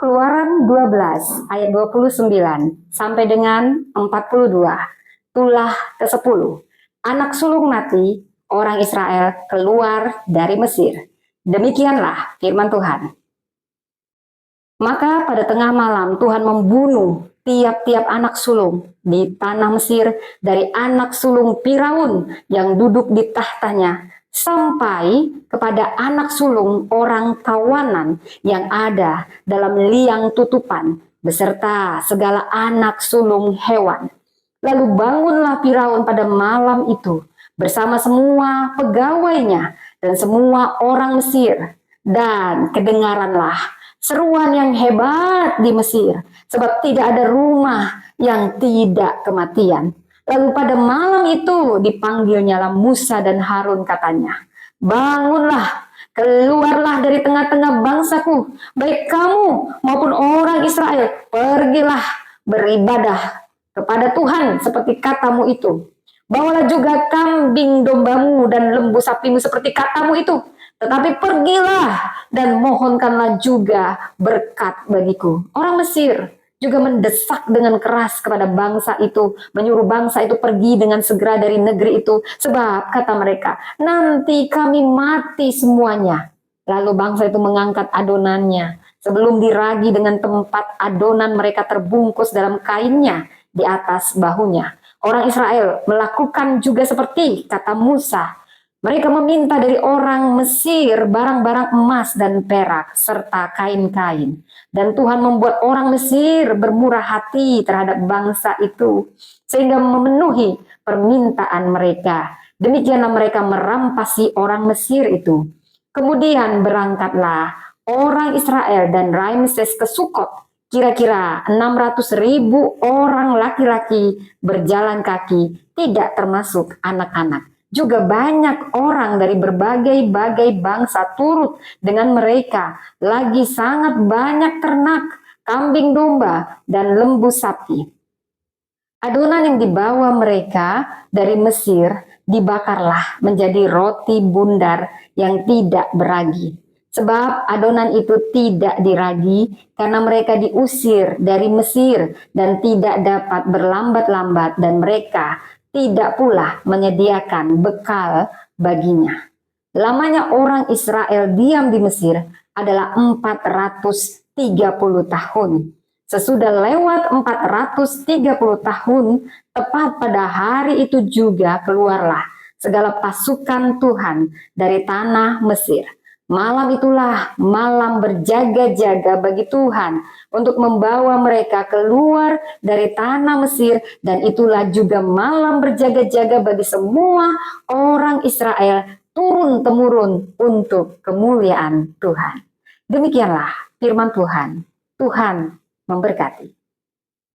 Keluaran 12 ayat 29 sampai dengan 42. Tulah ke-10. Anak sulung mati, orang Israel keluar dari Mesir. Demikianlah firman Tuhan. Maka pada tengah malam Tuhan membunuh tiap-tiap anak sulung di tanah Mesir dari anak sulung Firaun yang duduk di tahtanya sampai kepada anak sulung orang tawanan yang ada dalam liang tutupan beserta segala anak sulung hewan. Lalu bangunlah Firaun pada malam itu bersama semua pegawainya dan semua orang Mesir, dan kedengaranlah seruan yang hebat di Mesir, sebab tidak ada rumah yang tidak kematian. Lalu pada malam itu dipanggilnyalah Musa dan Harun, katanya, bangunlah, keluarlah dari tengah-tengah bangsaku, baik kamu maupun orang Israel, pergilah beribadah kepada Tuhan seperti katamu itu. Bawalah juga kambing dombamu dan lembu sapimu seperti katamu itu. Tetapi pergilah dan mohonkanlah juga berkat bagiku. Orang Mesir juga mendesak dengan keras kepada bangsa itu, menyuruh bangsa itu pergi dengan segera dari negeri itu, sebab kata mereka, nanti kami mati semuanya. Lalu bangsa itu mengangkat adonannya, sebelum diragi dengan tempat adonan mereka terbungkus dalam kainnya di atas bahunya. Orang Israel melakukan juga seperti kata Musa. Mereka meminta dari orang Mesir barang-barang emas dan perak serta kain-kain. Dan Tuhan membuat orang Mesir bermurah hati terhadap bangsa itu, sehingga memenuhi permintaan mereka. Demikianlah mereka merampasi orang Mesir itu. Kemudian berangkatlah orang Israel dan Ramses ke Sukot. Kira-kira 600.000 orang laki-laki berjalan kaki, tidak termasuk anak-anak. Juga banyak orang dari berbagai-bagai bangsa turut dengan mereka. Lagi sangat banyak ternak, kambing domba, dan lembu sapi. Adonan yang dibawa mereka dari Mesir dibakarlah menjadi roti bundar yang tidak beragi. Sebab adonan itu tidak diragi karena mereka diusir dari Mesir dan tidak dapat berlambat-lambat, dan mereka tidak pula menyediakan bekal baginya. Lamanya orang Israel diam di Mesir adalah 430 tahun. Sesudah lewat 430 tahun, tepat pada hari itu juga keluarlah segala pasukan Tuhan dari tanah Mesir. Malam itulah malam berjaga-jaga bagi Tuhan untuk membawa mereka keluar dari tanah Mesir, dan itulah juga malam berjaga-jaga bagi semua orang Israel turun-temurun untuk kemuliaan Tuhan. Demikianlah firman Tuhan. Tuhan memberkati.